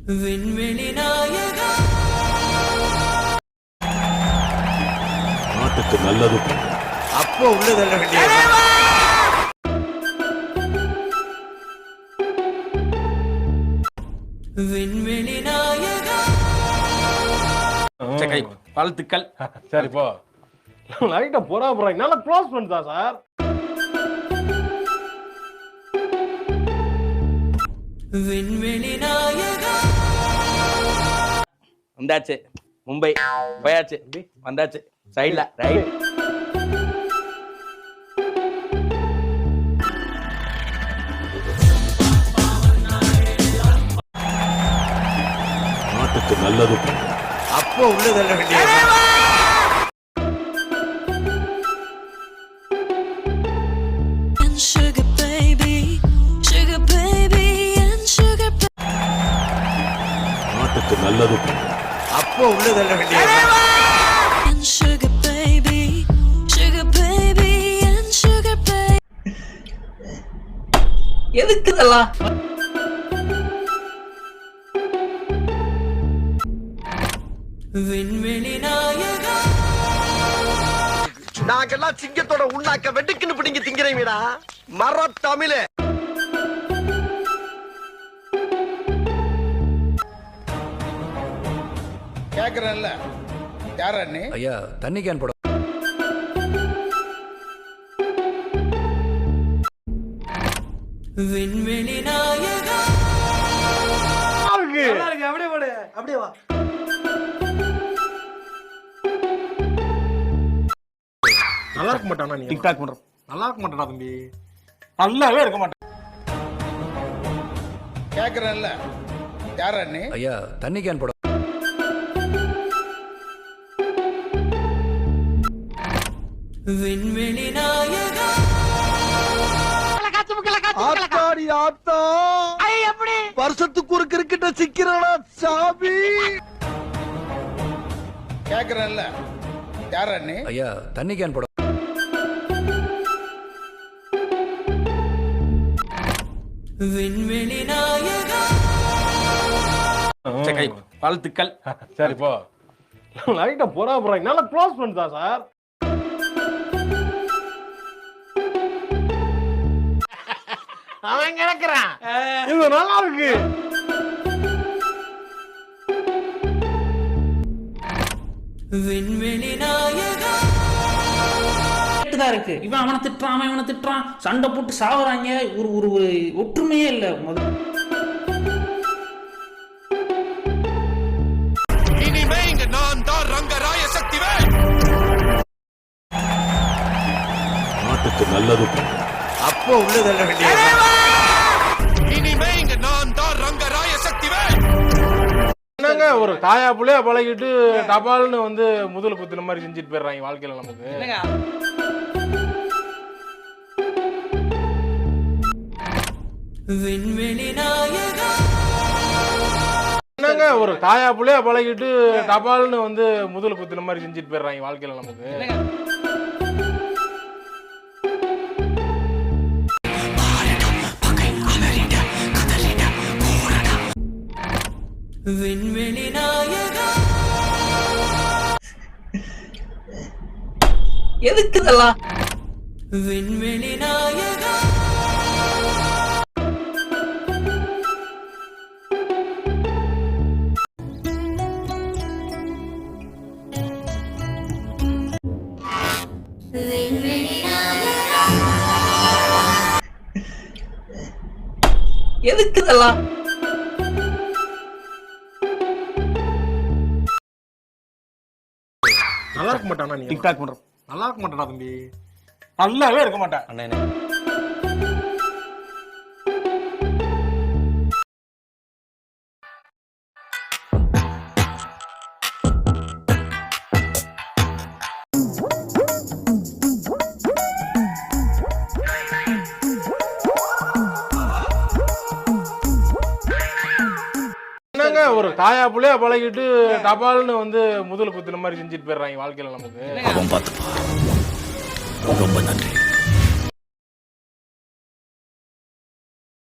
விண்வெளி நாயகா நாட்டுக்கு நல்லது அப்போ உள்ளதல்ல வேண்டிய விண்வெளி நாயகா வாழ்த்துக்கள். சரி போ. லைட்டா போறா போறாங்க. நல்லா க்ளோஸ் பண்ணிட்டா சார். விண்வெளி நாயகா வந்தாச்சு. மும்பை போயாச்சு. வந்தாச்சு. சைடுல ரைட். நாட்டுக்கு நல்லது அப்போ உள்ளதல்ல வேண்டிய sugar baby and sugar நாட்டுக்கு நல்லது அப்போ உள்ளதல்ல வேண்டிய and sugar baby and sugar baby எதுக்கு இதெல்லாம்? விண்வெளி நாயகா நாங்கெல்லாம் சிங்கத்தோட உண்ணாக்க வெட்டுக்குன்னு பிடிங்க திங்கிறீங்கடா மர தமிழே. கேக்குறேன்ல யார் அண்ணி? ஐயா தண்ணி கேன் போட விண்வெளி நாயகா அப்படியே போடு. அப்படியே வா. நல்லா இருக்க மாட்டானா நீ? டிக்டாக் பண்றோம். நல்லா இருக்க மாட்டானா தம்பி? நல்லாவே இருக்க மாட்டான். கேக்குறேன்ல யார் அண்ணி? ஐயா தண்ணி கேன் போட விண்வெளி நாயகா ஆத்தாடி ஆத்தா வருஷத்துக்கு ஒரு கிரிக்கெட்ட சிக்கிறானா சாமி. கேக்குறேன்ல யார் அண்ணி? ஐயா தண்ணி கேன் போட விண்வெளி நாயகா வாழ்த்துக்கள். சரி போ. லைட்டா போறா போறாங்க. நல்லா க்ளோஸ் பண்ணிட்டா சார். அவன் கிடக்குறான். இது நல்லா இருக்கு. விண்வெளி நாயகா தான் இருக்கு. இவன் அவனை திட்டுறான், அவன் இவனை திட்டுறான், சண்டை போட்டு சாவுறாங்க. ஒரு ஒரு ஒரு ஒற்றுமையே இல்ல. இனிமே இங்க நான் தான் ரங்கராய சக்திவேல். நாட்டுக்கு நல்லது அப்போ உள்ளதல்ல வேண்டிய இனிமே இங்க நான் தான் ரங்கராய சக்திவேல். என்னங்க ஒரு தாயா புள்ளையா பழகிட்டு டபால்னு வந்து முதல் குத்துன மாதிரி செஞ்சுட்டு போயிடுறாங்க வாழ்க்கையில நமக்கு. விண்வெளி நாயகா என்னங்க ஒரு தாயா புள்ளையா பழகிட்டு டபால்னு வந்து முதல் குத்துன மாதிரி செஞ்சுட்டு போயிடுறாங்க வாழ்க்கையில நமக்கு. விண்வெளி நாயகா எதுக்கு இதெல்லாம்? விண்வெளி நாயகா எதுக்கு இதெல்லாம்? நல்லா இருக்க மாட்டானா நீ? டிக்டாக் பண்றோம். நல்லா இருக்க மாட்டானா தம்பி? நல்லாவே இருக்க மாட்டான். அண்ணே என்னங்க ஒரு தாயா புள்ளையா பழகிட்டு டபால்னு வந்து முதல் குத்துன மாதிரி செஞ்சுட்டு போயிடுறாங்க வாழ்க்கையில நமக்கு. அவன் பார்த்துப்பா. ரொம்ப நன்றி.